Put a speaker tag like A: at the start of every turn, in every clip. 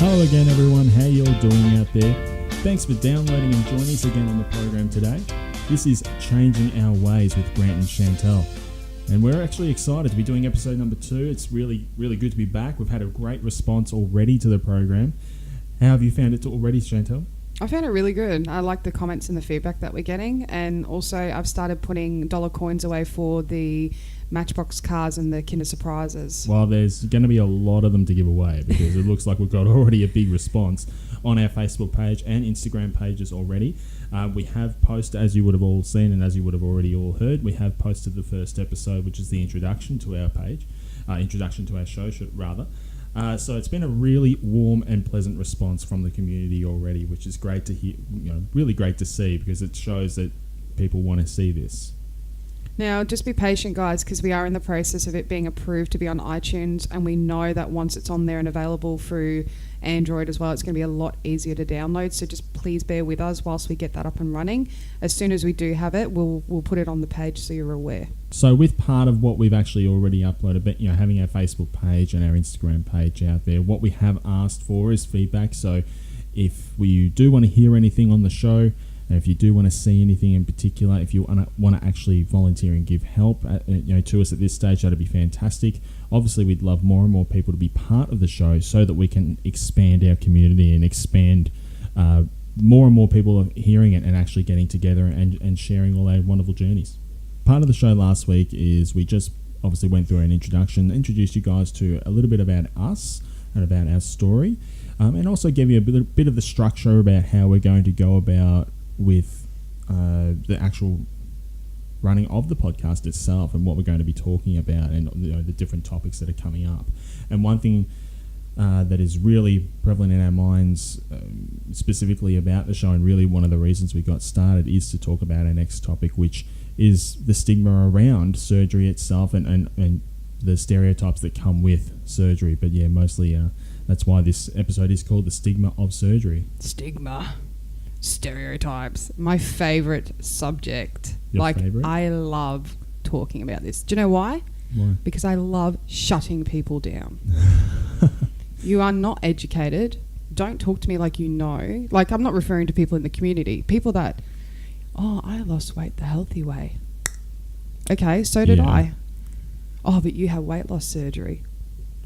A: Hello again, everyone. How you all doing out there? Thanks for downloading and joining us again on the program today. This is Changing Our Ways with Grant and Chantelle. And we're actually excited to be doing episode number 2. It's really, really good to be back. We've had a great response already to the program. How have you found it already, Chantelle?
B: I found it really good. I like the comments and the feedback that we're getting. And also I've started putting dollar coins away for the Matchbox cars and the Kinder Surprises.
A: Well, there's going to be a lot of them to give away because it looks like we've got already a big response on our Facebook page and Instagram pages already. We have posted, as you would have all seen and as you would have already all heard, we have posted the first episode, which is the introduction to our page, introduction to our show, rather. So it's been a really warm and pleasant response from the community already, which is great to hear, really great to see because it shows that people want to see this.
B: Now, just be patient, guys, because we are in the process of it being approved to be on iTunes, and we know that once it's on there and available through Android as well, it's going to be a lot easier to download. So just please bear with us whilst we get that up and running. As soon as we do have it, we'll put it on the page so you're aware.
A: So with part of what we've actually already uploaded, but having our Facebook page and our Instagram page out there, what we have asked for is feedback. So if you do want to hear anything on the show, and if you do want to see anything in particular, if you want to actually volunteer and give help to us at this stage, that'd be fantastic. Obviously, we'd love more and more people to be part of the show so that we can expand our community and expand more and more people hearing it and actually getting together and sharing all our wonderful journeys. Part of the show last week is we just obviously went through an introduction, introduced you guys to a little bit about us and about our story, and also gave you a bit of the structure about how we're going to go about with the actual running of the podcast itself and what we're going to be talking about and the different topics that are coming up. And one thing that is really prevalent in our minds specifically about the show, and really one of the reasons we got started, is to talk about our next topic, which is the stigma around surgery itself and the stereotypes that come with surgery. But yeah, mostly that's why this episode is called The Stigma of Surgery.
B: Stigma. Stereotypes. My favourite subject.
A: Your favourite?
B: I love talking about this. Do you know why?
A: Why?
B: Because I love shutting people down. You are not educated. Don't talk to me like you know. Like, I'm not referring to people in the community. People that, I lost weight the healthy way. Okay, so did I. Oh, but you have weight loss surgery.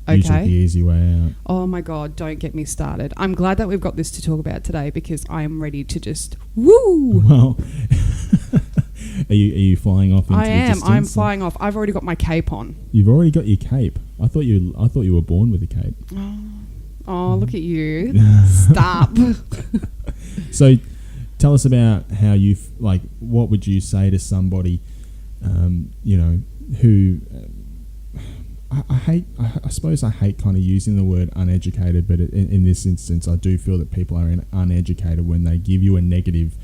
B: Okay.
A: You took the easy way out.
B: Oh my God, don't get me started. I'm glad that we've got this to talk about today because I am ready to just woo.
A: Well, are you flying off into the distance?
B: I'm flying off. I've already got my cape on.
A: You've already got your cape. I thought you were born with a cape.
B: Oh, look at you. Stop.
A: So tell us about how you what would you say to somebody who I suppose I hate kind of using the word uneducated, but in this instance, I do feel that people are uneducated when they give you a negative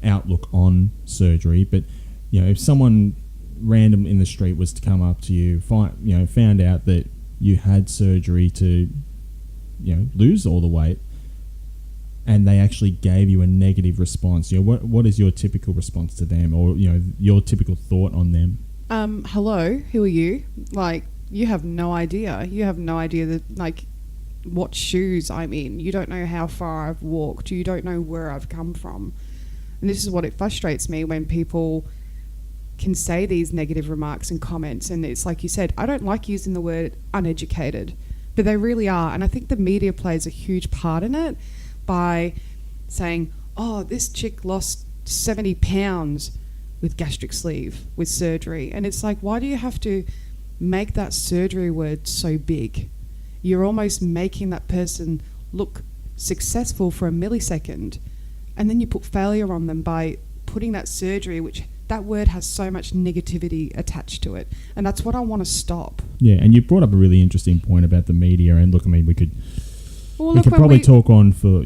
A: outlook on surgery. But if someone random in the street was to come up to you, found out that you had surgery to lose all the weight, and they actually gave you a negative response, what is your typical response to them, or your typical thought on them?
B: Hello, who are you? You have no idea. You have no idea that, what shoes I'm in. You don't know how far I've walked. You don't know where I've come from. And this is what it frustrates me when people can say these negative remarks and comments. And it's like you said, I don't like using the word uneducated, but they really are. And I think the media plays a huge part in it by saying, this chick lost 70 pounds with gastric sleeve, with surgery. And it's like, why do you have to make that surgery word so big? You're almost making that person look successful for a millisecond, and then you put failure on them by putting that surgery, which that word has so much negativity attached to it. And that's what I want to stop. Yeah,
A: and you brought up a really interesting point about the media. And look, I mean, we could probably talk on for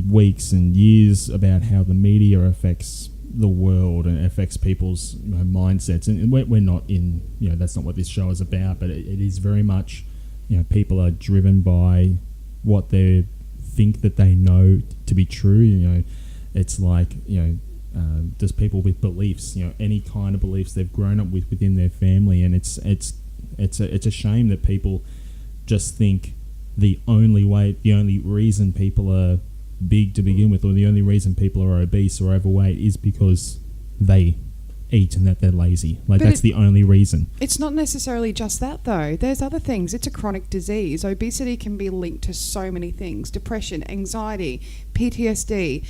A: weeks and years about how the media affects the world and affects people's mindsets, and we're not in that's not what this show is about, but it is very much people are driven by what they think that they know to be true. It's like there's people with beliefs, any kind of beliefs they've grown up with within their family, and it's a shame that people just think the only reason people are big to begin with, or the only reason people are obese or overweight is because they eat and that they're lazy. Like, that's the only reason.
B: It's not necessarily just that, though. There's other things. It's a chronic disease. Obesity can be linked to so many things: depression, anxiety, PTSD.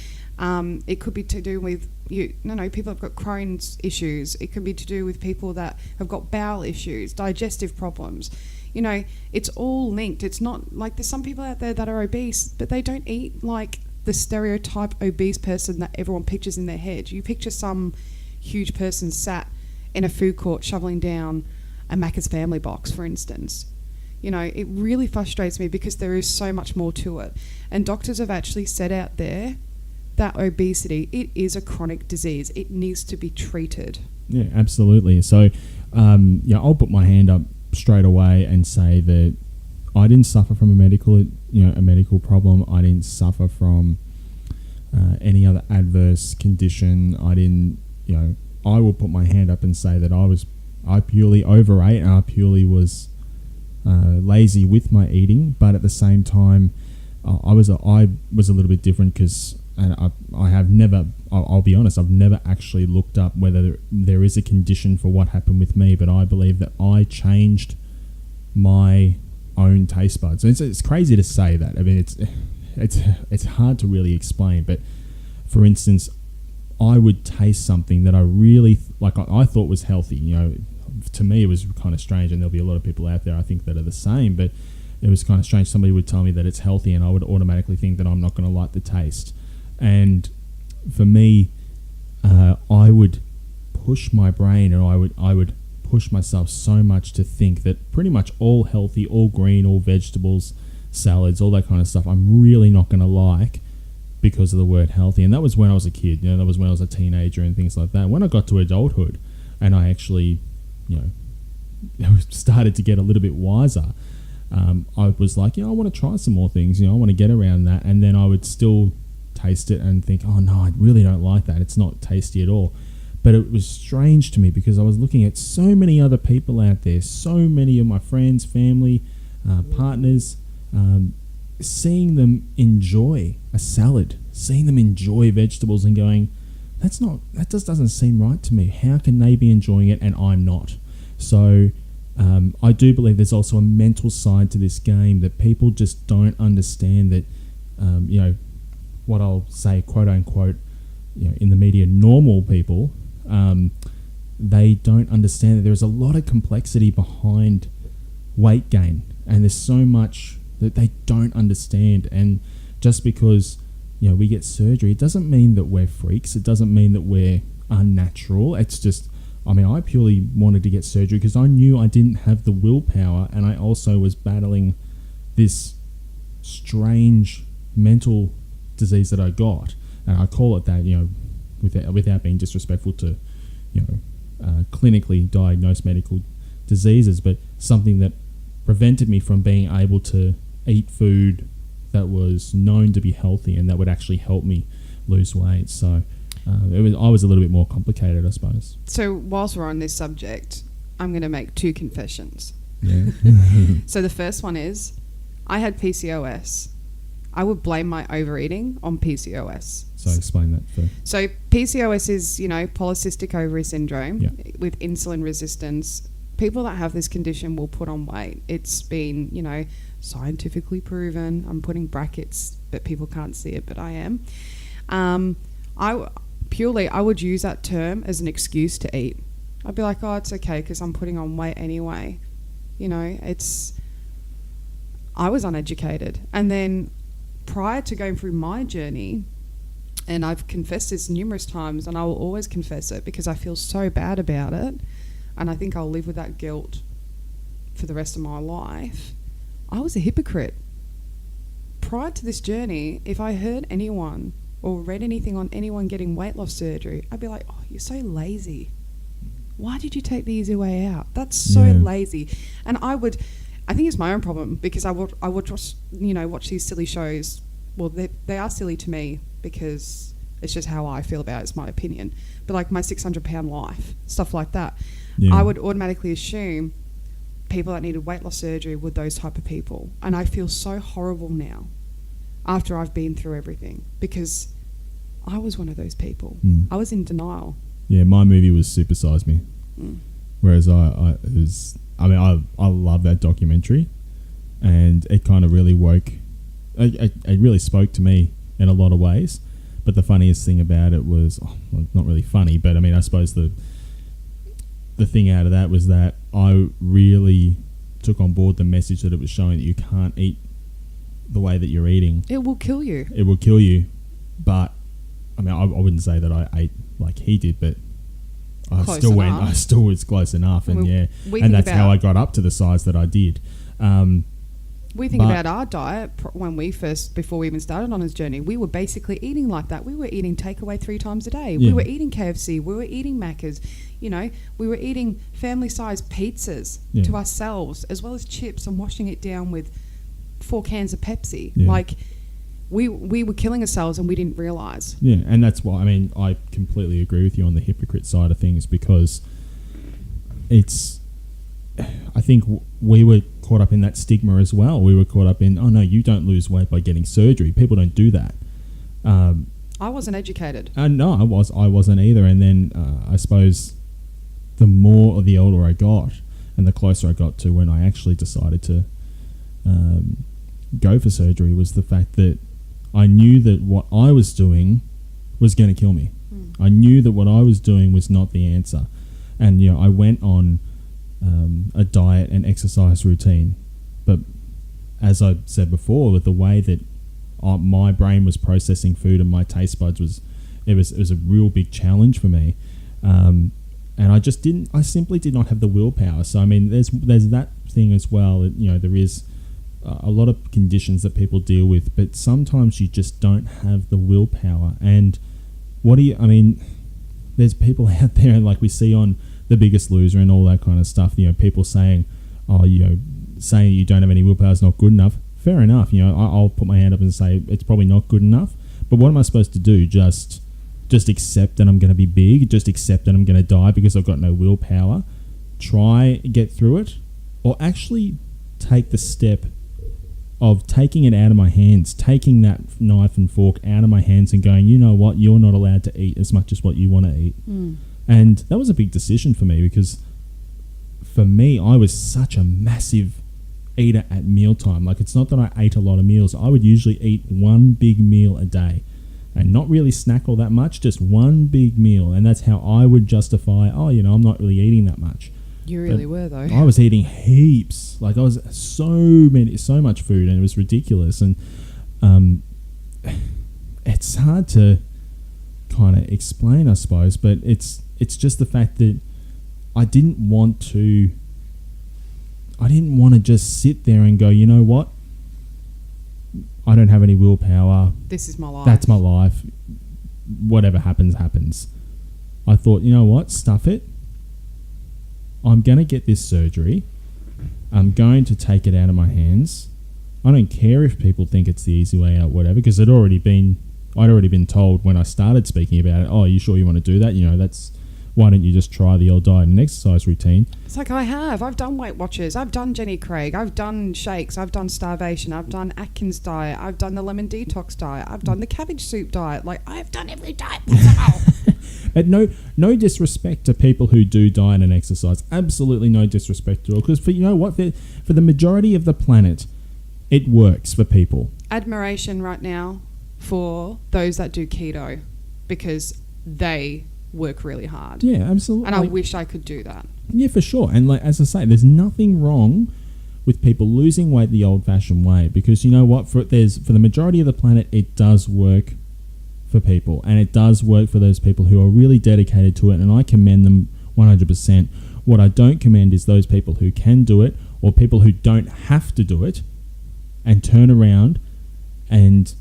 B: It could be to do with people have got Crohn's issues. It could be to do with people that have got bowel issues, digestive problems. It's all linked. It's not like there's some people out there that are obese, but they don't eat like the stereotype obese person that everyone pictures in their head. You picture some huge person sat in a food court shoveling down a Macca's family box, for instance. It really frustrates me because there is so much more to it. And doctors have actually said out there that obesity, it is a chronic disease. It needs to be treated.
A: Yeah, absolutely. So, I'll put my hand up straight away and say that I didn't suffer from a medical problem. I didn't suffer from any other adverse condition. I will put my hand up and say that I purely overate, and I purely was lazy with my eating. But at the same time, I was a little bit different because I'll be honest, I've never actually looked up whether there is a condition for what happened with me, but I believe that I changed my own taste buds. It's crazy to say that. I mean, it's hard to really explain, but for instance, I would taste something that I really I thought was healthy. To me it was kind of strange, and there'll be a lot of people out there I think that are the same, but it was kind of strange. Somebody would tell me that it's healthy and I would automatically think that I'm not going to like the taste. And for me, I would push my brain, and I would push myself so much to think that pretty much all healthy, all green, all vegetables, salads, all that kind of stuff, I'm really not going to like because of the word healthy. And that was when I was a kid. That was when I was a teenager and things like that. When I got to adulthood and I actually, started to get a little bit wiser, I was like, I want to try some more things. I want to get around that. And then I would still taste it and think, oh no, I really don't like that. It's not tasty at all. But it was strange to me because I was looking at so many other people out there, so many of my friends, family, partners, seeing them enjoy a salad, seeing them enjoy vegetables and going, that just doesn't seem right to me. How can they be enjoying it and I'm not? So I do believe there's also a mental side to this game that people just don't understand, that what I'll say, quote unquote, in the media, normal people, they don't understand that there's a lot of complexity behind weight gain, and there's so much that they don't understand. And just because we get surgery, it doesn't mean that we're freaks. It doesn't mean that we're unnatural. It's just, I purely wanted to get surgery because I knew I didn't have the willpower, and I also was battling this strange mental disease that I got, and I call it that, without being disrespectful to, clinically diagnosed medical diseases, but something that prevented me from being able to eat food that was known to be healthy and that would actually help me lose weight. So I was a little bit more complicated, I suppose.
B: So whilst we're on this subject, I'm going to make two confessions.
A: Yeah.
B: So the first one is, I had PCOS. I would blame my overeating on PCOS.
A: So explain that first.
B: So PCOS is, polycystic ovary syndrome with insulin resistance. People that have this condition will put on weight. It's been, scientifically proven. I'm putting brackets, but people can't see it, but I am. I would use that term as an excuse to eat. I'd be like, oh, it's okay because I'm putting on weight anyway. I was uneducated. And then prior to going through my journey, and I've confessed this numerous times, and I will always confess it because I feel so bad about it, and I think I'll live with that guilt for the rest of my life. I was a hypocrite. Prior to this journey, if I heard anyone or read anything on anyone getting weight loss surgery, I'd be like, oh, you're so lazy. Why did you take the easy way out? That's so lazy. And I think it's my own problem because I would just, watch these silly shows. Well, they are silly to me because it's just how I feel about it. It's my opinion. But like My 600 Pound Life, stuff like that. Yeah. I would automatically assume people that needed weight loss surgery were those type of people. And I feel so horrible now after I've been through everything, because I was one of those people. I was in denial.
A: Yeah, my movie was Super Size Me. Whereas I love that documentary, and it kind of really it really spoke to me in a lot of ways. But the funniest thing about it was, well, not really funny, but I mean, I suppose the thing out of that was that I really took on board the message that it was showing that you can't eat the way that you're eating.
B: It will kill you.
A: It will kill you. But I mean, I wouldn't say that I ate like he did, but I still was close enough. And and that's how I got up to the size that I did.
B: We think about our diet when before we even started on this journey, we were basically eating like that. We were eating takeaway 3 times a day. We were eating KFC. We were eating Macca's. We were eating family-sized pizzas to ourselves, as well as chips, and washing it down with 4 cans of Pepsi. Yeah. Like, we were killing ourselves and we didn't realise.
A: Yeah, and that's why, I mean, I completely agree with you on the hypocrite side of things, because I think we were caught up in that stigma as well. We were caught up in, oh no, you don't lose weight by getting surgery. People don't do that.
B: I wasn't educated.
A: No, I wasn't either. And then I suppose the more or the older I got, and the closer I got to when I actually decided to go for surgery, was the fact that I knew that what I was doing was going to kill me. I knew that what I was doing was not the answer. And I went on a diet and exercise routine, but as I said before, with the way that my brain was processing food and my taste buds was a real big challenge for me, and I simply did not have the willpower. So I mean, there's that thing as well. There is a lot of conditions that people deal with, but sometimes you just don't have the willpower. And there's people out there, like we see on The Biggest Loser and all that kind of stuff, people saying, saying you don't have any willpower is not good enough. Fair enough. I'll put my hand up and say it's probably not good enough. But what am I supposed to do? Just accept that I'm going to be big? Just accept that I'm going to die because I've got no willpower? Try get through it? Or actually take the step of taking it out of my hands, taking that knife and fork out of my hands and going, you know what, you're not allowed to eat as much as what you want to eat. And that was a big decision for me, because for me, I was such a massive eater at mealtime. Like, it's not that I ate a lot of meals. I would usually eat one big meal a day and not really snack all that much, just one big meal. And that's how I would justify, I'm not really eating that much.
B: You really were, though.
A: I was eating heaps. Like, I was so much food, and it was ridiculous. And it's hard to kind of explain, I suppose, but it's just the fact that I didn't want to just sit there and go, you know what? I don't have any willpower.
B: This is my life.
A: That's my life. Whatever happens, happens. I thought, you know what? Stuff it. I'm going to get this surgery. I'm going to take it out of my hands. I don't care if people think it's the easy way out, whatever, because I'd already been told when I started speaking about it, oh, are you sure you want to do that? Why don't you just try the old diet and exercise routine?
B: It's like I've done Weight Watchers, I've done Jenny Craig, I've done shakes, I've done starvation, I've done Atkins diet, I've done the lemon detox diet, I've done the cabbage soup diet. Like, I've done every diet possible.
A: And no disrespect to people who do diet and exercise. Absolutely no disrespect at all. Because for the majority of the planet, it works for people.
B: Admiration right now for those that do keto, because they work really hard.
A: Yeah, absolutely.
B: And I wish I could do that.
A: Yeah, for sure. And like, as I say, there's nothing wrong with people losing weight the old-fashioned way, because you know what? For the majority of the planet, it does work for people, and it does work for those people who are really dedicated to it, and I commend them 100%. What I don't commend is those people who can do it, or people who don't have to do it, and turn around and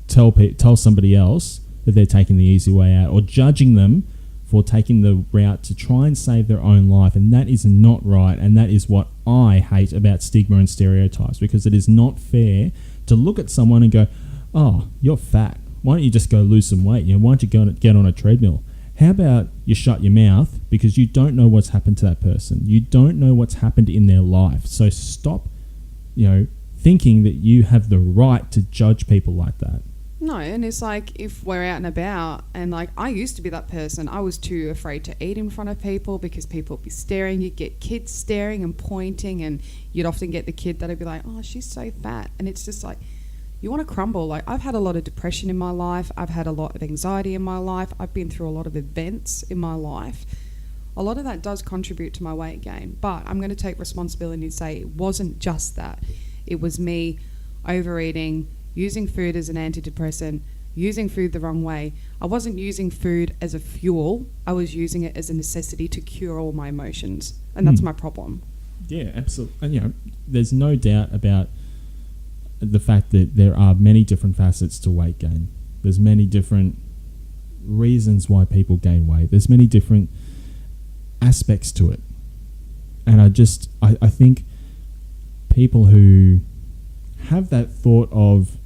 A: tell somebody else that they're taking the easy way out, or judging them for taking the route to try and save their own life. And that is not right, and that is what I hate about stigma and stereotypes, because it is not fair to look at someone and go, oh, you're fat. Why don't you just go lose some weight? Why don't you go get on a treadmill? How about you shut your mouth, because you don't know what's happened to that person. You don't know what's happened in their life. So stop, thinking that you have the right to judge people like that.
B: No, and it's like if we're out and about, and like I used to be that person. I was too afraid to eat in front of people because people would be staring. You'd get kids staring and pointing, and you'd often get the kid that'd be like, oh, she's so fat. And it's just like, you want to crumble. Like, I've had a lot of depression in my life. I've had a lot of anxiety in my life. I've been through a lot of events in my life. A lot of that does contribute to my weight gain, but I'm going to take responsibility and say it wasn't just that. It was me overeating, using food as an antidepressant, using food the wrong way. I wasn't using food as a fuel. I was using it as a necessity to cure all my emotions. And that's my problem.
A: Yeah, absolutely. And, there's no doubt about the fact that there are many different facets to weight gain. There's many different reasons why people gain weight. There's many different aspects to it. And I think people who have that thought of,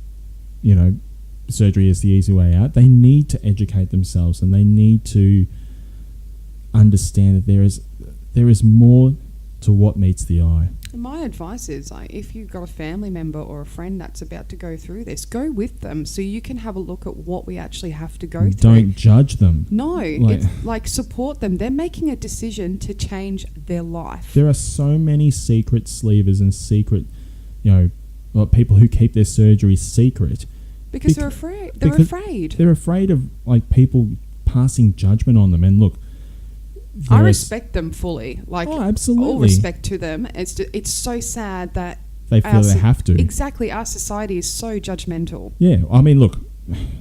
A: surgery is the easy way out, they need to educate themselves, and they need to understand that there is more to what meets the eye.
B: My advice is, like, if you've got a family member or a friend that's about to go through this, go with them so you can have a look at what we actually have to go through.
A: Don't judge them.
B: No, it's like support them. They're making a decision to change their life.
A: There are so many secret sleevers and secret, people who keep their surgeries secret.
B: Because they're afraid. They're
A: afraid of people passing judgment on them. And look,
B: I respect them fully. Like,
A: absolutely.
B: All respect to them. It's so sad that
A: they feel they have to.
B: Exactly. Our society is so judgmental.
A: Yeah. I mean, look,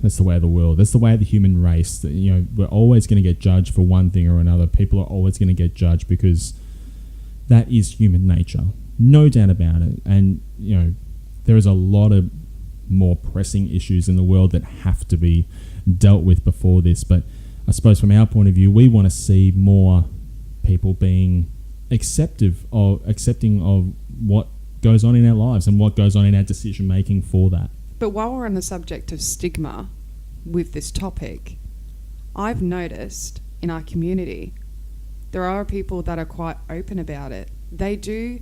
A: that's the way of the world. That's the way of the human race. That, we're always going to get judged for one thing or another. People are always going to get judged because that is human nature. No doubt about it. And, there is a lot of more pressing issues in the world that have to be dealt with before this. But I suppose from our point of view, we want to see more people being accepting of what goes on in our lives and what goes on in our decision making for that.
B: But while we're on the subject of stigma with this topic, I've noticed in our community there are people that are quite open about it. They do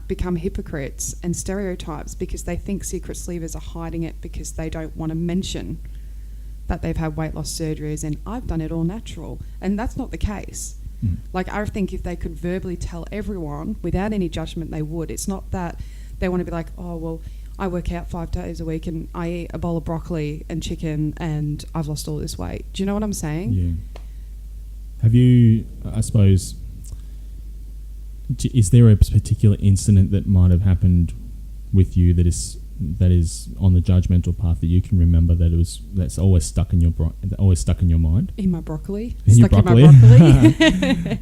B: become hypocrites and stereotypes because they think secret sleevers are hiding it because they don't want to mention that they've had weight loss surgeries and I've done it all natural. And that's not the case. Like, I think if they could verbally tell everyone without any judgment, they would. It's not that they want to be like, oh, well, I work out 5 days a week and I eat a bowl of broccoli and chicken and I've lost all this weight. Do you know what I'm saying?
A: Yeah. Have you, I suppose, is there a particular incident that might have happened with you that is on the judgmental path that you can remember that's always stuck in your mind?
B: In my broccoli.
A: In
B: stuck
A: your broccoli?
B: In my broccoli.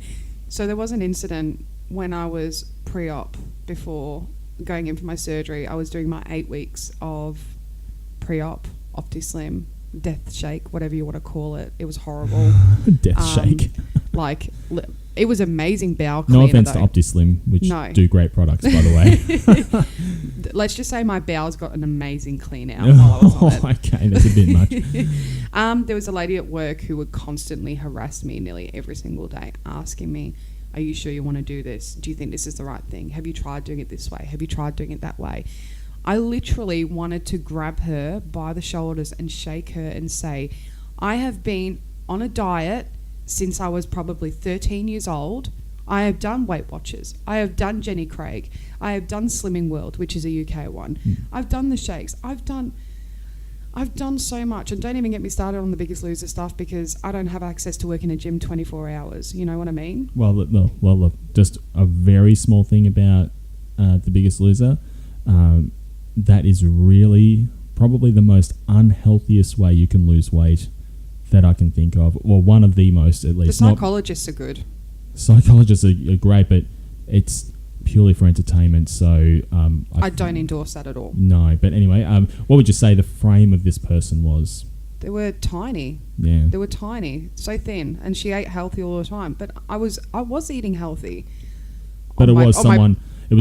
B: So there was an incident when I was pre-op before going in for my surgery. I was doing my 8 weeks of pre-op OptiSlim, death shake, whatever you want to call it. It was horrible.
A: Death shake.
B: It was amazing bowel cleaner.
A: No offense to OptiSlim, which do great products, by the
B: way. Let's just say my bowels got an amazing clean out while I was on it.
A: Okay, that's a bit much.
B: There was a lady at work who would constantly harass me nearly every single day, asking me, are you sure you want to do this? Do you think this is the right thing? Have you tried doing it this way? Have you tried doing it that way? I literally wanted to grab her by the shoulders and shake her and say, I have been on a diet since I was probably 13 years old. I have done Weight Watchers. I have done Jenny Craig. I have done Slimming World, which is a UK one. I've done the shakes. I've done so much. And don't even get me started on the Biggest Loser stuff because I don't have access to work in a gym 24 hours. You know what I mean?
A: Well, look, just a very small thing about the Biggest Loser. That is really probably the most unhealthiest way you can lose weight that I can think of. Well, one of the most, at least.
B: The psychologists are good.
A: Psychologists are great, but it's purely for entertainment. So
B: I don't endorse that at all.
A: No, but anyway, what would you say the frame of this person was?
B: They were tiny.
A: Yeah,
B: they were tiny, so thin, and she ate healthy all the time. But I was eating healthy.
A: But it was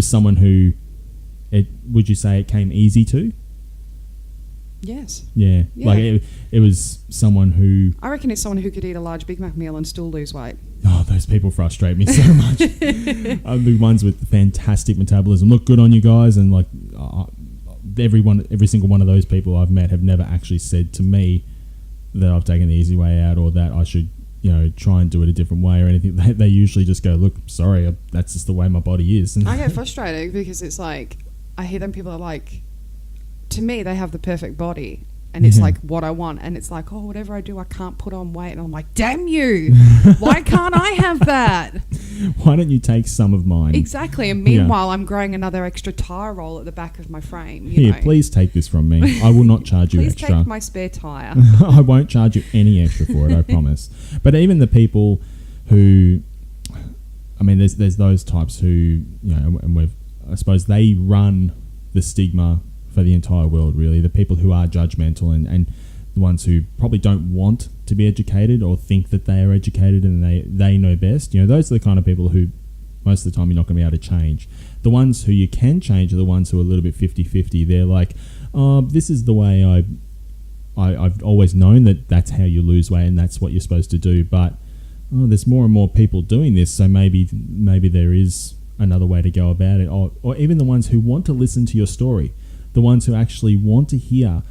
A: someone who. Would you say it came easy to?
B: Yes.
A: Yeah.
B: Yeah.
A: Like it was someone who...
B: I reckon it's someone who could eat a large Big Mac meal and still lose weight.
A: Oh, those people frustrate me so much. The ones with fantastic metabolism. Look, good on you guys. And like every single one of those people I've met have never actually said to me that I've taken the easy way out or that I should, try and do it a different way or anything. They usually just go, look, sorry, that's just the way my body is. And
B: I get frustrated because it's like, I hear them, people are like, to me, they have the perfect body. And it's like what I want. And it's like, oh, whatever I do, I can't put on weight. And I'm like, damn you. Why can't I have that?
A: Why don't you take some of mine?
B: Exactly. And meanwhile, I'm growing another extra tire roll at the back of my frame.
A: Here, please take this from me. I will not charge you extra.
B: Please take my spare tire.
A: I won't charge you any extra for it, I promise. But even the people who, I mean, there's those types who, and I suppose they run the stigma for the entire world, really. The people who are judgmental and the ones who probably don't want to be educated or think that they are educated and they know best. Those are the kind of people who most of the time you're not going to be able to change. The ones who you can change are the ones who are a little bit 50-50. They're like, oh, this is the way I've always known that that's how you lose weight and that's what you're supposed to do. But there's more and more people doing this, so maybe there is another way to go about it. Or even the ones who want to listen to your story. The ones who actually want to hear,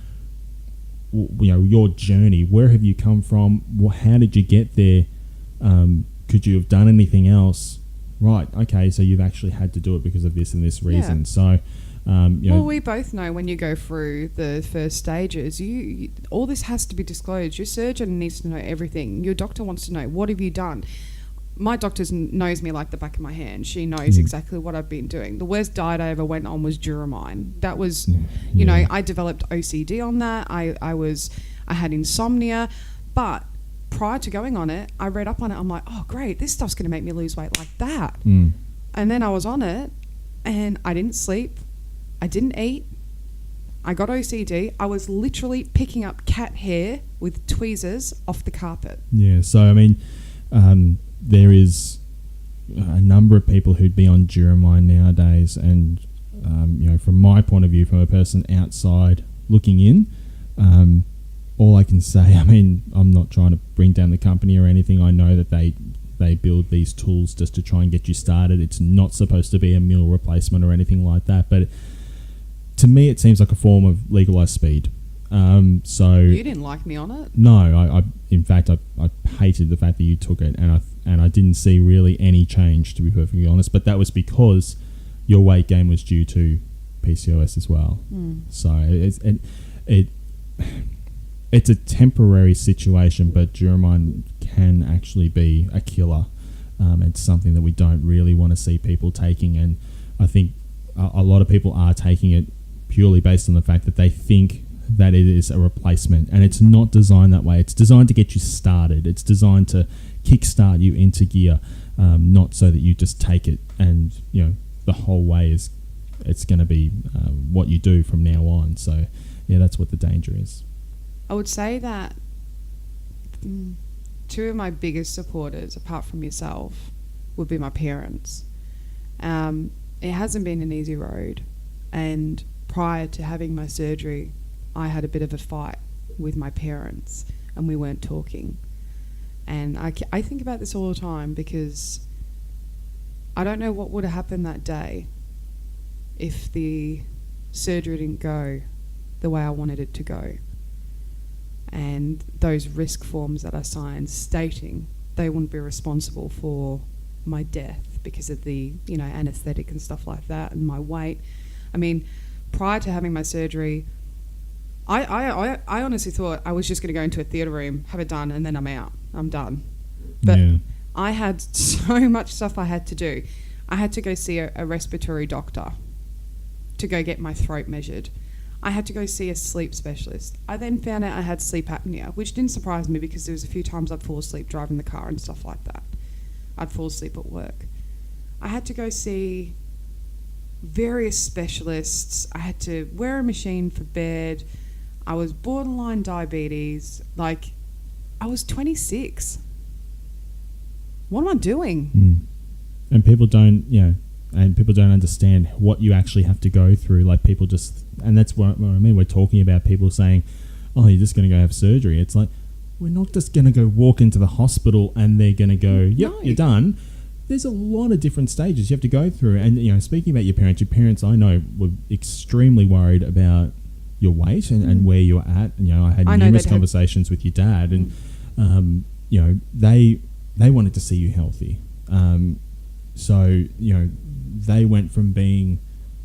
A: your journey. Where have you come from? How did you get there? Could you have done anything else? Right. Okay. So you've actually had to do it because of this and this reason. Yeah. So,
B: well, we both know when you go through the first stages, you all this has to be disclosed. Your surgeon needs to know everything. Your doctor wants to know, what have you done? My doctor knows me like the back of my hand. She knows exactly what I've been doing. The worst diet I ever went on was Duramine. That was, I developed OCD on that. I had insomnia. But prior to going on it, I read up on it. I'm like, oh, great, this stuff's going to make me lose weight like that. And then I was on it and I didn't sleep. I didn't eat. I got OCD. I was literally picking up cat hair with tweezers off the carpet.
A: Yeah, so, I mean... there is a number of people who'd be on Duramine nowadays, and from my point of view, from a person outside looking in, all I can say, I mean, I'm not trying to bring down the company or anything. I know that they build these tools just to try and get you started. It's not supposed to be a meal replacement or anything like that, but to me, it seems like a form of legalized speed. So
B: you didn't like me on it?
A: No, in fact, I hated the fact that you took it, and I didn't see really any change, to be perfectly honest. But that was because your weight gain was due to PCOS as well. So it's a temporary situation, but Duramine can actually be a killer. It's something that we don't really want to see people taking, and I think a lot of people are taking it purely based on the fact that they think that it is a replacement, and it's not designed that way. It's designed to get you started. It's designed to kickstart you into gear, not so that you just take it and the whole way it's going to be what you do from now on. So yeah, that's what the danger is.
B: I would say that two of my biggest supporters, apart from yourself, would be my parents. It hasn't been an easy road, and prior to having my surgery, I had a bit of a fight with my parents and we weren't talking. And I think about this all the time because I don't know what would have happened that day if the surgery didn't go the way I wanted it to go. And those risk forms that I signed stating they wouldn't be responsible for my death because of the, anaesthetic and stuff like that and my weight. I mean, prior to having my surgery, I honestly thought I was just going to go into a theatre room, have it done, and then I'm out. I'm done. But I had so much stuff I had to do. I had to go see a respiratory doctor to go get my throat measured. I had to go see a sleep specialist. I then found out I had sleep apnea, which didn't surprise me because there was a few times I'd fall asleep driving the car and stuff like that. I'd fall asleep at work. I had to go see various specialists. I had to wear a machine for bed. I was borderline diabetes. Like, I was 26. What am I doing?
A: And people don't, and people don't understand what you actually have to go through. Like people just, and that's what I mean. We're talking about people saying, "Oh, you're just going to go have surgery." It's like we're not just going to go walk into the hospital and they're going to go, "Yep,
B: No.
A: you're done." There's a lot of different stages you have to go through. And, you know, speaking about your parents I know were extremely worried about your weight and where you're at. And, you know, I had numerous conversations with your dad and, you know, they wanted to see you healthy. So, you know, they went from being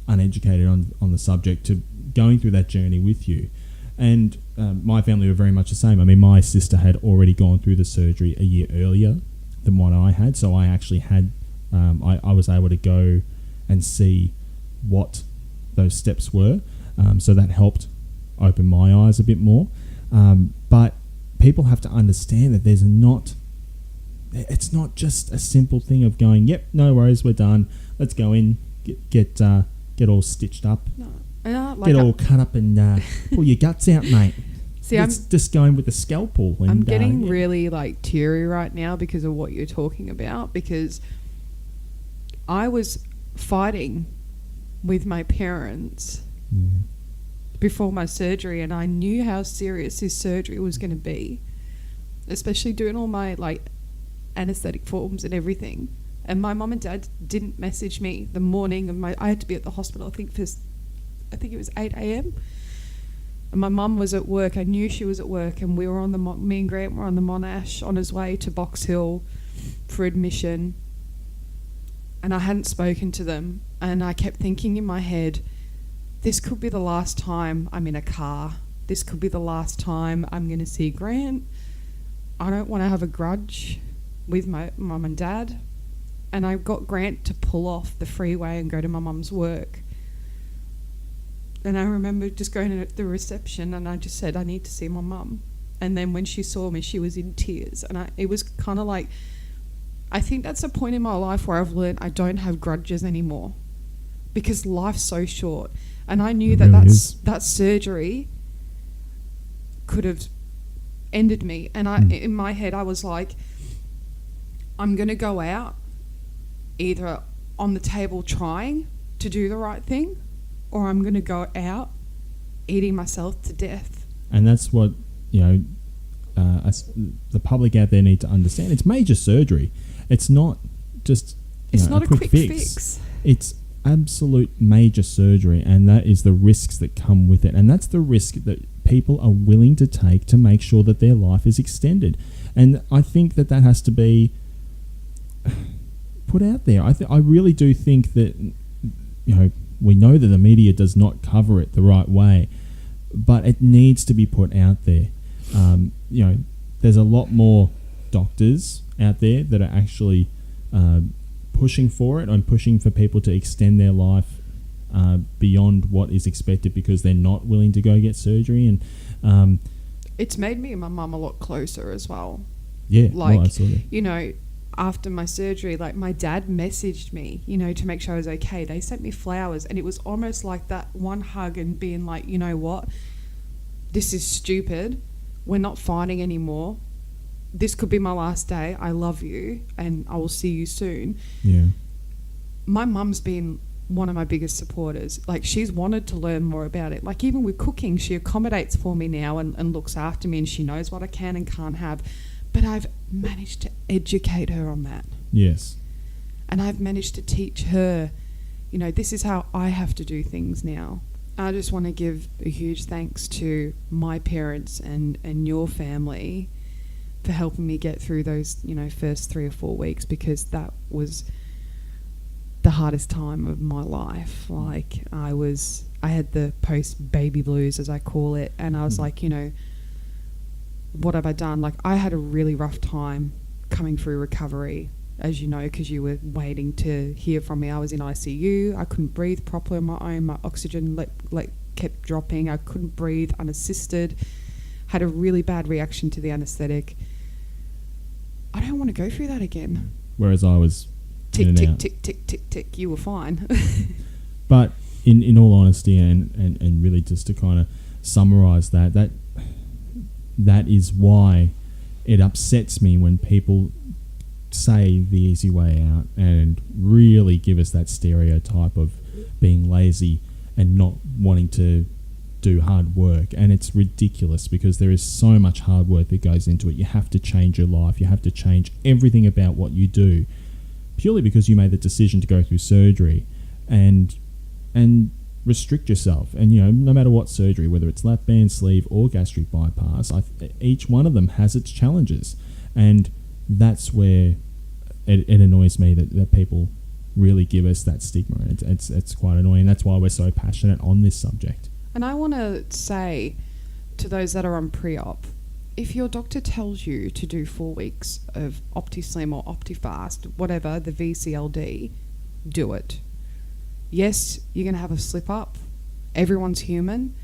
A: uneducated on the subject to going through that journey with you. And my family were very much the same. I mean, my sister had already gone through the surgery a year earlier than what I had, so I actually had I was able to go and see what those steps were, so that helped open my eyes a bit more, but people have to understand that it's not just a simple thing of going, yep, no worries, we're done, let's go in, get all stitched up, get all cut up and pull your guts out, mate. See, it's just going with the scalpel. And,
B: I'm getting really like teary right now because of what you're talking about, because I was fighting with my parents before my surgery, and I knew how serious this surgery was going to be, especially doing all my like anesthetic forms and everything. And my mum and dad didn't message me the morning of I had to be at the hospital, I think it was 8 a.m. And my mum was at work. I knew she was at work, and we were on me and Grant were on the Monash on his way to Box Hill for admission. And I hadn't spoken to them, and I kept thinking in my head, this could be the last time I'm in a car. This could be the last time I'm going to see Grant. I don't want to have a grudge with my mum and dad. And I got Grant to pull off the freeway and go to my mum's work. And I remember just going to the reception, and I just said, I need to see my mum. And then when she saw me, she was in tears. And it was kind of like, I think that's a point in my life where I've learned I don't have grudges anymore, because life's so short. And I knew that surgery could have ended me. And in my head, I was like, I'm going to go out either on the table trying to do the right thing, or I'm going to go out eating myself to death. And
A: that's what, you know, the public out there need to understand. It's major surgery. It's not just a quick fix. It's absolute major surgery, and that is the risks that come with it. And that's the risk that people are willing to take to make sure that their life is extended. And I think that has to be put out there. I really do think that, you know, we know that the media does not cover it the right way, but it needs to be put out there. You know, there's a lot more doctors out there that are actually pushing for it and pushing for people to extend their life beyond what is expected, because they're not willing to go get surgery. And
B: it's made me and my mum a lot closer as well.
A: Yeah,
B: like,
A: absolutely.
B: You know, after my surgery, like my dad messaged me, you know, to make sure I was okay. They sent me flowers, and it was almost like that one hug and being like, you know what, this is stupid. We're not fighting anymore. This could be my last day. I love you, and I will see you soon.
A: Yeah.
B: My mum's been one of my biggest supporters. Like, she's wanted to learn more about it. Like, even with cooking, she accommodates for me now and looks after me, and she knows what I can and can't have. But I've managed to educate her on that.
A: Yes.
B: And I've managed to teach her, you know, this is how I have to do things now. I just want to give a huge thanks to my parents and your family for helping me get through those, you know, first 3 or 4 weeks, because that was the hardest time of my life. Like, I had the post-baby blues, as I call it, and I was like, you know, what have I done? Like, I had a really rough time coming through recovery, as you know, because you were waiting to hear from me. I was in ICU. I couldn't breathe properly on my own. My oxygen kept dropping. I couldn't breathe unassisted. Had a really bad reaction to the anaesthetic. I don't want to go through that again.
A: Whereas I was
B: tick, tick, tick, tick, tick, tick. You were fine.
A: But in all honesty, and really just to kind of summarise that is why it upsets me when people say the easy way out and really give us that stereotype of being lazy and not wanting to do hard work. And it's ridiculous because there is so much hard work that goes into it. You have to change your life. You have to change everything about what you do purely because you made the decision to go through surgery and restrict yourself. And, you know, no matter what surgery, whether it's lap band, sleeve or gastric bypass, each one of them has its challenges. And that's where it annoys me that people really give us that stigma. It's quite annoying. That's why we're so passionate on this subject.
B: And I want to say to those that are on pre-op, if your doctor tells you to do 4 weeks of OptiSlim or OptiFast, whatever, the VCLD, do it. Yes, you're going to have a slip up. Everyone's human.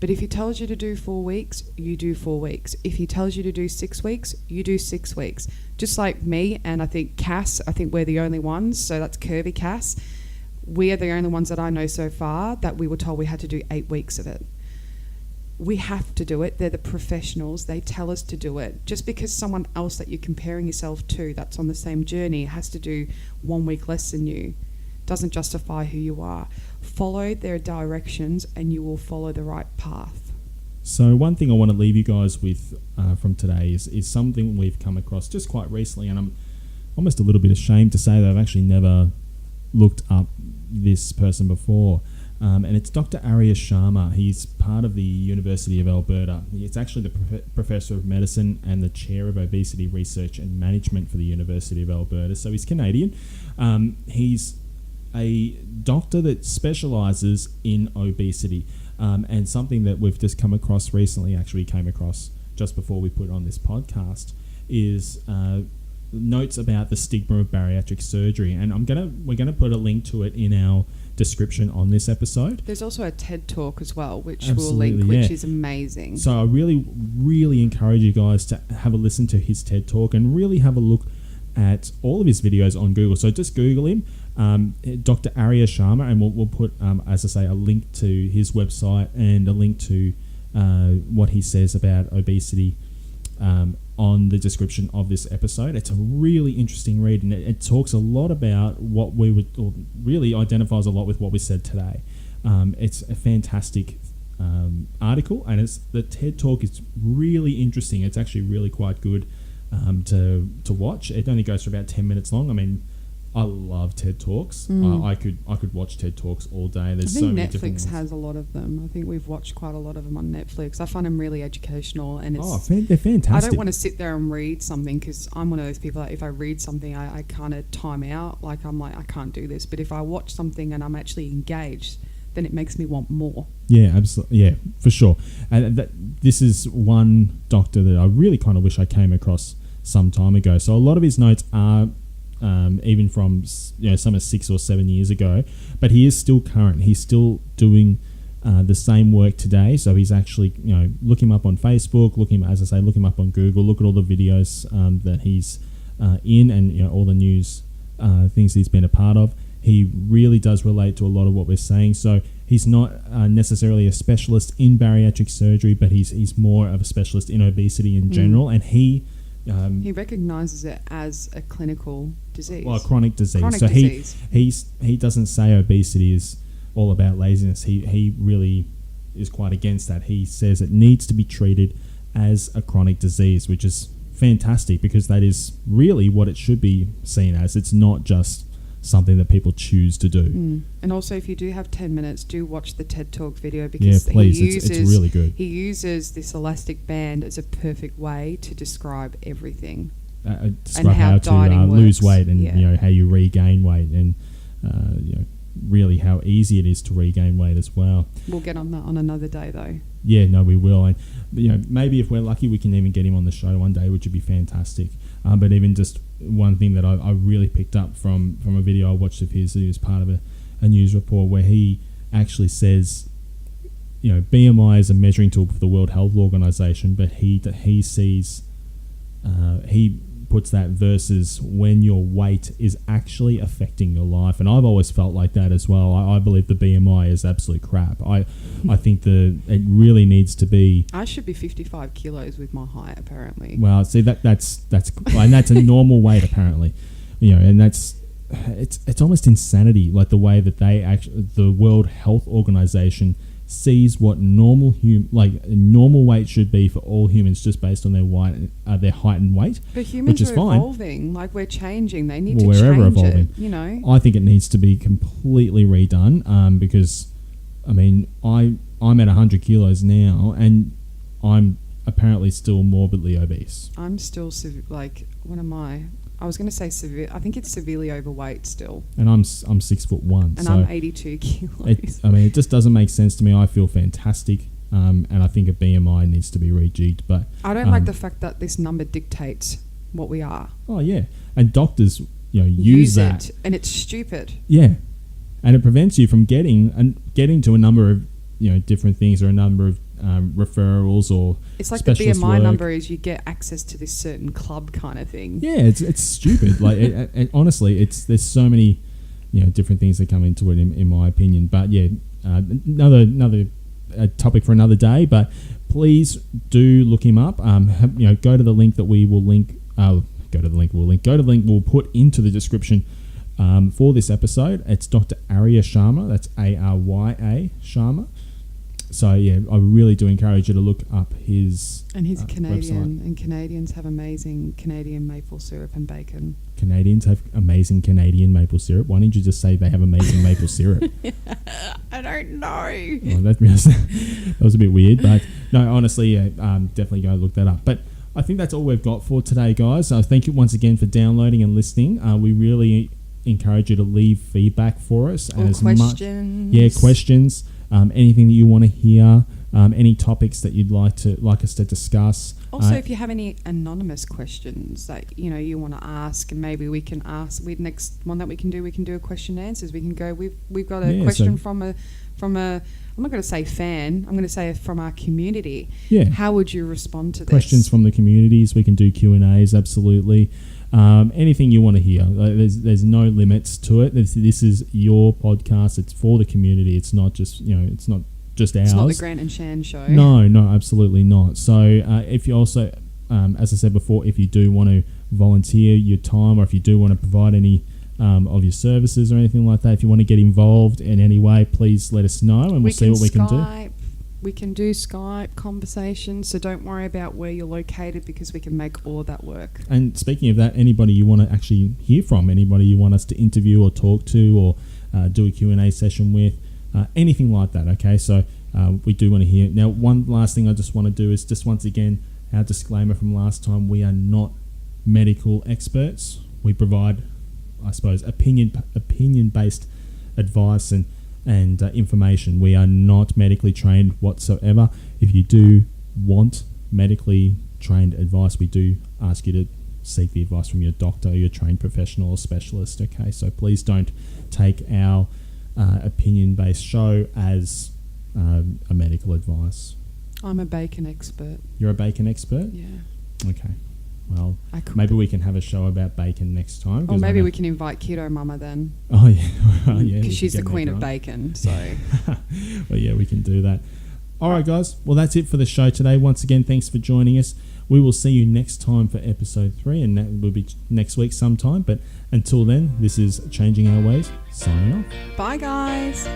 B: But if he tells you to do 4 weeks, you do 4 weeks. If he tells you to do 6 weeks, you do 6 weeks. Just like me and I think Cass, I think we're the only ones, so that's Curvy Cass. We are the only ones that I know so far that we were told we had to do 8 weeks of it. We have to do it. They're the professionals. They tell us to do it. Just because someone else that you're comparing yourself to that's on the same journey has to do 1 week less than you doesn't justify who you are. Follow their directions and you will follow the right path.
A: So one thing I want to leave you guys with from today is something we've come across just quite recently, and I'm almost a little bit ashamed to say that I've actually never looked up this person before. And it's Dr. Arya Sharma. He's part of the University of Alberta. He's actually the Professor of Medicine and the Chair of Obesity Research and Management for the University of Alberta. So he's Canadian. He's a doctor that specialises in obesity. And something that we've just come across recently, actually came across just before we put on this podcast, is notes about the stigma of bariatric surgery. And we're gonna put a link to it in our description on this episode.
B: There's also a TED Talk as well, which
A: Absolutely,
B: we'll link, which is amazing.
A: So I really, really encourage you guys to have a listen to his TED Talk and really have a look at all of his videos on Google. So just Google him, Dr. Arya Sharma, and we'll put, as I say, a link to his website and a link to what he says about obesity on the description of this episode. It's a really interesting read, and it talks a lot about what we would, or really identifies a lot with what we said today. It's a fantastic article, and the TED Talk is really interesting. It's actually really quite good to watch. It only goes for about 10 minutes long. I mean, I love TED Talks. I could watch TED Talks all day. There's so many different ones.
B: Netflix has a lot of them. I think we've watched quite a lot of them on Netflix. I find them really educational, and
A: they're fantastic.
B: I don't want to sit there and read something because I'm one of those people that if I read something, I kind of time out. Like I'm like, I can't do this. But if I watch something and I'm actually engaged, then it makes me want more. Yeah,
A: absolutely. Yeah, for sure. And this is one doctor that I really kind of wish I came across some time ago. So a lot of his notes are even from some are 6 or 7 years ago, but he is still current. He's still doing the same work today. So he's actually look him up on Facebook, look him up on Google, look at all the videos that he's in, and all the news things he's been a part of. He really does relate to a lot of what we're saying. So he's not necessarily a specialist in bariatric surgery, but he's more of a specialist in obesity in general, and he
B: recognises it as a clinical disease.
A: Well, a chronic disease. He doesn't say obesity is all about laziness. He really is quite against that. He says it needs to be treated as a chronic disease, which is fantastic because that is really what it should be seen as. It's not just something that people choose to do.
B: And also, if you do have 10 minutes, do watch the TED Talk video because
A: please, it's really good.
B: He uses this elastic band as a perfect way to describe everything.
A: Describe and how to lose weight and how you regain weight and really how easy it is to regain weight as well.
B: We'll get on that on another day though.
A: Yeah, no, we will. And maybe if we're lucky, we can even get him on the show one day, which would be fantastic. But even just one thing that I really picked up from a video I watched of his, he was part of a news report where he actually says, BMI is a measuring tool for the World Health Organization, but he sees, he puts that versus when your weight is actually affecting your life. And I've always felt like that as well. I believe the BMI is absolute crap. I think it really needs to be.
B: I should be 55 kilos with my height, apparently.
A: Well, see that's and that's a normal weight apparently, and it's almost insanity, like the way that the World Health Organization sees what normal weight should be for all humans just based on their height and weight.
B: But humans
A: which is
B: are
A: fine.
B: evolving, like we're changing. They need to
A: We're ever
B: change
A: evolving.
B: it.
A: I think it needs to be completely redone because, I mean, I'm at 100 kilos now and I'm apparently still morbidly obese.
B: I'm still what am I? I was going to say severe. I think it's severely overweight still.
A: And I'm 6'1",
B: and
A: so
B: I'm 82 kilos.
A: It just doesn't make sense to me. I feel fantastic, and I think a BMI needs to be rejigged. But
B: I don't like the fact that this number dictates what we are.
A: Oh yeah, and doctors use that,
B: and it's stupid.
A: Yeah, and it prevents you from getting to a number of different things or a number of referrals or
B: it's like the
A: specialist
B: BMI
A: work.
B: number is you get access to this certain club kind of thing.
A: Yeah, it's stupid. Like honestly, there's so many different things that come into it in my opinion. But yeah, another topic for another day. But please do look him up. Go to the link that we will link. Go to the link we'll put into the description for this episode. It's Dr. Arya Sharma. That's Arya Sharma. So yeah, I really do encourage you to look up his.
B: And he's Canadian,
A: website.
B: and Canadians have amazing Canadian maple syrup and bacon.
A: Canadians have amazing Canadian maple syrup. Why didn't you just say they have amazing maple syrup?
B: I don't know.
A: Oh, that was a bit weird, but no, honestly, yeah, definitely go look that up. But I think that's all we've got for today, guys. Thank you once again for downloading and listening. We really encourage you to leave feedback for us.
B: Or questions.
A: Questions. Anything that you want to hear, any topics that you'd like us to discuss.
B: Also, if you have any anonymous questions that you want to ask, and maybe we can ask. Next one that we can do a question and answers. We can go. We've got a question from a. I'm not going to say fan. I'm going to say from our community.
A: Yeah.
B: How would you respond to this?
A: Questions from the communities. We can do Q&As. Absolutely. Anything you want to hear. There's no limits to it. This is your podcast. It's for the community. It's not just it's not just ours.
B: It's not the Grant and Chan show.
A: No, absolutely not. So if you also, as I said before, if you do want to volunteer your time, or if you do want to provide any of your services or anything like that, if you want to get involved in any way, please let us know, and we'll see what we can do.
B: We can do Skype conversations, so don't worry about where you're located because we can make all of that work. And
A: speaking of that, anybody you want to actually hear from, anybody you want us to interview or talk to or do a Q&A session with, anything like that, okay? So we do want to hear. Now, one last thing I just want to do is just once again, our disclaimer from last time, we are not medical experts. We provide, I suppose, opinion-based advice and information. We are not medically trained whatsoever. If you do want medically trained advice, we do ask you to seek the advice from your doctor, your trained professional or specialist. Okay, so please don't take our opinion-based show as a medical advice.
B: I'm a bacon expert.
A: You're a bacon expert?
B: Yeah.
A: Okay. Well, maybe we can have a show about bacon next time.
B: Or maybe we can invite Keto Mama then.
A: Oh, yeah. Well, yeah,
B: because she's the queen of bacon, so...
A: Well, yeah, we can do that. All right, guys. Well, that's it for the show today. Once again, thanks for joining us. We will see you next time for episode 3, and that will be next week sometime. But until then, this is Changing Our Ways, signing off.
B: Bye, guys.